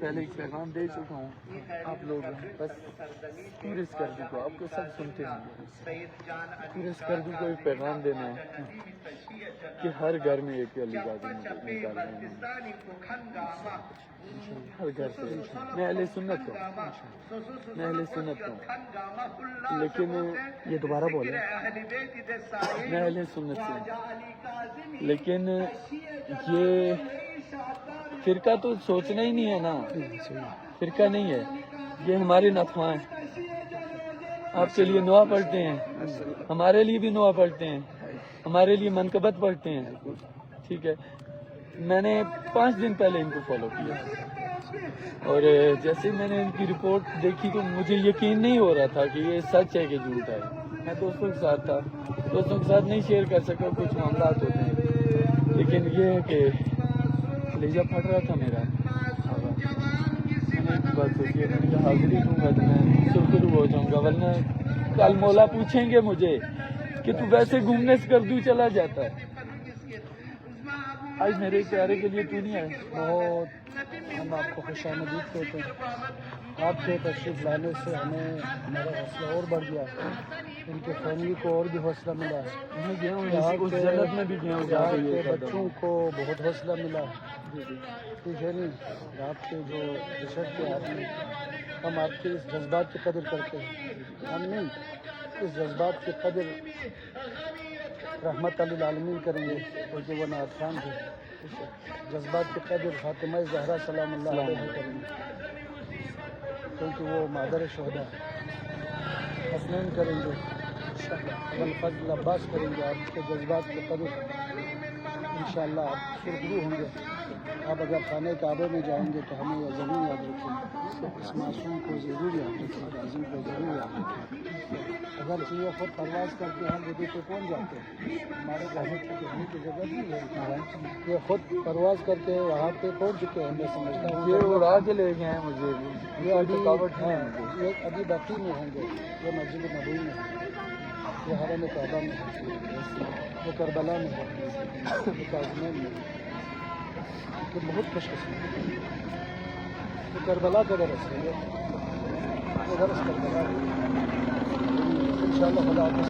پہلے ایک پیغام دے چکا ہوں، آپ لوگ بس ٹورسٹ کردو کو آپ کو سب سنتے ہیں، ٹورسٹ کردو کو ایک پیغام دینا ہے کہ ہر گھر میں ایک علی غازی نکالنا ہے، ہر گھر سے۔ میں اہل سنت ہوں، میں اہل سنت ہوں، لیکن یہ دوبارہ بولے۔ میں اہل سنت سے ہوں، لیکن یہ فرقہ تو سوچنا ہی نہیں ہے نا، فرقہ نہیں ہے، یہ ہمارے نخواں ہیں۔ آپ کے لیے نوا پڑھتے ہیں، ہمارے لیے بھی نوا پڑھتے ہیں، ہمارے لیے منقبت پڑھتے ہیں، ٹھیک ہے۔ میں نے 5 دن پہلے ان کو فالو کیا، اور جیسے میں نے ان کی رپورٹ دیکھی تو مجھے یقین نہیں ہو رہا تھا کہ یہ سچ ہے کہ جھوٹ ہے۔ میں دوستوں کے ساتھ تھا، دوستوں کے ساتھ نہیں شیئر کر سکا، کچھ معاملات ہوتے ہیں، لیکن یہ ہے کہ کلیجہ پھٹ رہا تھا میرا۔ میں نے ایک بات سوچی ہے، میں نے کہا حاضری دوں گا تو میں سرخرو ہو جاؤں گا، ورنہ کل مولا پوچھیں گے مجھے کہ تو ویسے گھومنے سے کردو چلا جاتا ہے، آج میرے پیارے کے لیے تو نہیں آئے۔ بہت ہم آپ کو خوش آمدید کہتے ہیں، آپ کے تشریف لانے سے ہمیں ہمارا حوصلہ اور بڑھ گیا، ان کے فیملی کو اور بھی حوصلہ ملا، میں گیا ہوں یہاں اس جنت میں بھی گیا ہوں جہاں پہ کے یہ قدم بچوں کو بہت حوصلہ ملا۔ جی جی ٹھیک ہے نہیں، آپ کے جو بشر کے آپ نے، ہم آپ کے اس جذبات کی قدر کرتے ہیں، ہم نہیں اس جذبات کی قدر رحمت للعالمین کریں گے، کیونکہ وہ نعت خوان تھے، جذبات کی قدر فاطمہ زہرا سلام اللہ علیہ کریں گے، کیونکہ وہ مادر شہداء ہے، حسنین کریں گے، ابوالفضل عباس کریں گے۔ آپ کے جذبات کی قدر انشاءاللہ آپ سرخرو ہوں گے۔ آپ اگر خانہ کعبے میں جائیں گے تو ہمیں یہ ضرور یاد رکھیں، اس معصوم کو ضرور یاد رکھیں، عظیم کو ضرور یاد رکھیں۔ اگر یہ خود پرواز کر کے ہم ودی پہ پہنچ جاتے ہیں، ہمارے کہنے کی ضرورت نہیں ہے، یہ خود پرواز کر کے وہاں پہ پہنچ چکے ہیں، میں سمجھتا ہوں یہ اڑا کے لے گئے ہیں مجھے، یہ ابھی تھکاوٹ نہیں ہے مجھے۔ یہ ابھی باقی میں ہوں گے، یہ مسجد نبوی میں ہیں، یہ حرم کعبہ میں ہے، یہ کربلا میں ہے، یہ کاظمین میں ہے، یہ بہت خوش قسمت ہے۔ یہ کربلا کا درس ہے، یہ درس کربلا ہے، انشاءاللہ خدا حافظ۔